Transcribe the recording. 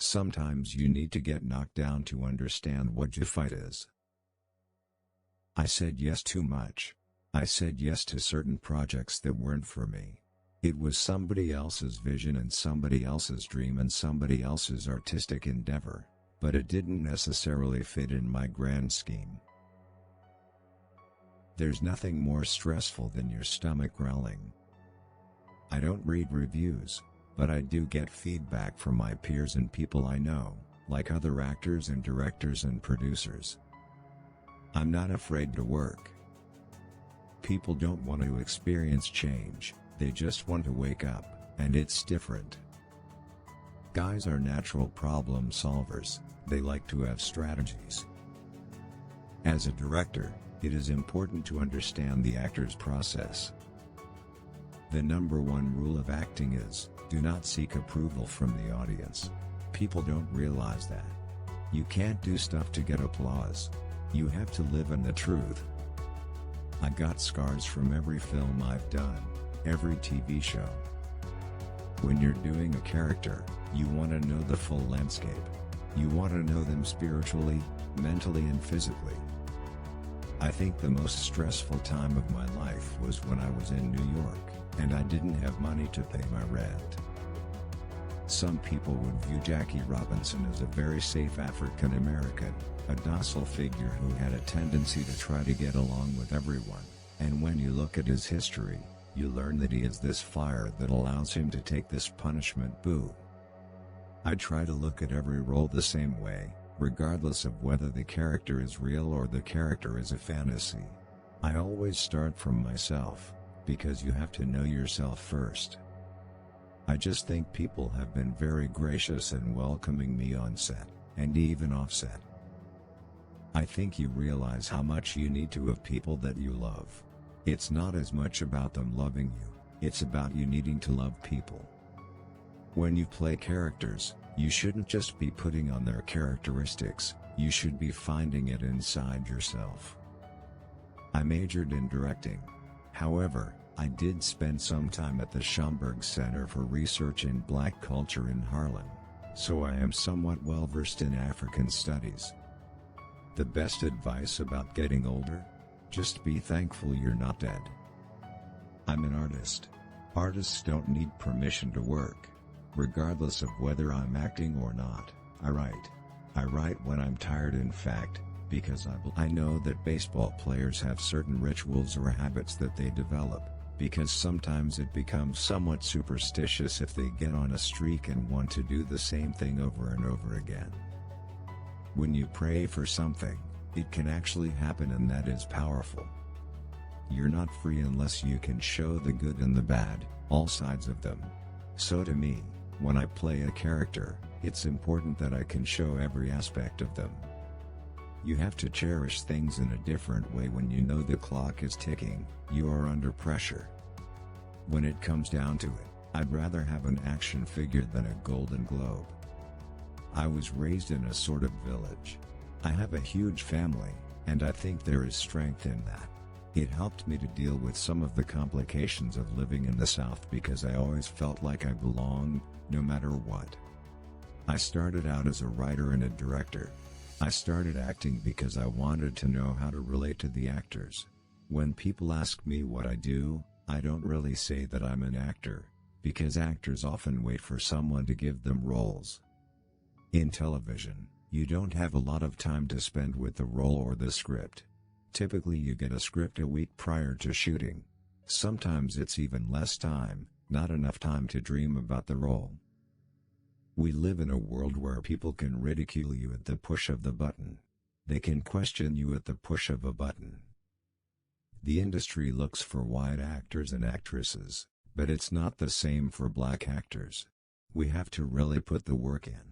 Sometimes you need to get knocked down to understand what your fight is. I said yes too much. I said yes to certain projects that weren't for me. It was somebody else's vision and somebody else's dream and somebody else's artistic endeavor, but it didn't necessarily fit in my grand scheme. There's nothing more stressful than your stomach growling. I don't read reviews, but I do get feedback from my peers and people I know, like other actors and directors and producers. I'm not afraid to work. People don't want to experience change, they just want to wake up, and it's different. Guys are natural problem solvers, they like to have strategies. As a director, it is important to understand the actor's process. The number one rule of acting is, do not seek approval from the audience. People don't realize that. You can't do stuff to get applause. You have to live in the truth. I got scars from every film I've done, every TV show. When you're doing a character, you want to know the full landscape. You want to know them spiritually, mentally and physically. I think the most stressful time of my life was when I was in New York, and I didn't have money to pay my rent. Some people would view Jackie Robinson as a very safe African American, a docile figure who had a tendency to try to get along with everyone, and when you look at his history, you learn that he is this fire that allows him to take this punishment. Boo. I try to look at every role the same way, regardless of whether the character is real or the character is a fantasy. I always start from myself, because you have to know yourself first. I just think people have been very gracious and welcoming me on set, and even off set. I think you realize how much you need to have people that you love. It's not as much about them loving you, it's about you needing to love people. When you play characters, you shouldn't just be putting on their characteristics, you should be finding it inside yourself. I majored in directing. However, I did spend some time at the Schomburg Center for Research in Black Culture in Harlem, so I am somewhat well versed in African studies. The best advice about getting older? Just be thankful you're not dead. I'm an artist. Artists don't need permission to work. Regardless of whether I'm acting or not, I write. I write when I'm tired, in fact, because I know that baseball players have certain rituals or habits that they develop, because sometimes it becomes somewhat superstitious if they get on a streak and want to do the same thing over and over again. When you pray for something, it can actually happen, and that is powerful. You're not free unless you can show the good and the bad, all sides of them. So to me, when I play a character, it's important that I can show every aspect of them. You have to cherish things in a different way when you know the clock is ticking, you are under pressure. When it comes down to it, I'd rather have an action figure than a Golden Globe. I was raised in a sort of village. I have a huge family, and I think there is strength in that. It helped me to deal with some of the complications of living in the South because I always felt like I belonged, no matter what. I started out as a writer and a director. I started acting because I wanted to know how to relate to the actors. When people ask me what I do, I don't really say that I'm an actor, because actors often wait for someone to give them roles. In television, you don't have a lot of time to spend with the role or the script. Typically you get a script a week prior to shooting. Sometimes it's even less time, not enough time to dream about the role. We live in a world where people can ridicule you at the push of the button. They can question you at the push of a button. The industry looks for white actors and actresses, but it's not the same for black actors. We have to really put the work in.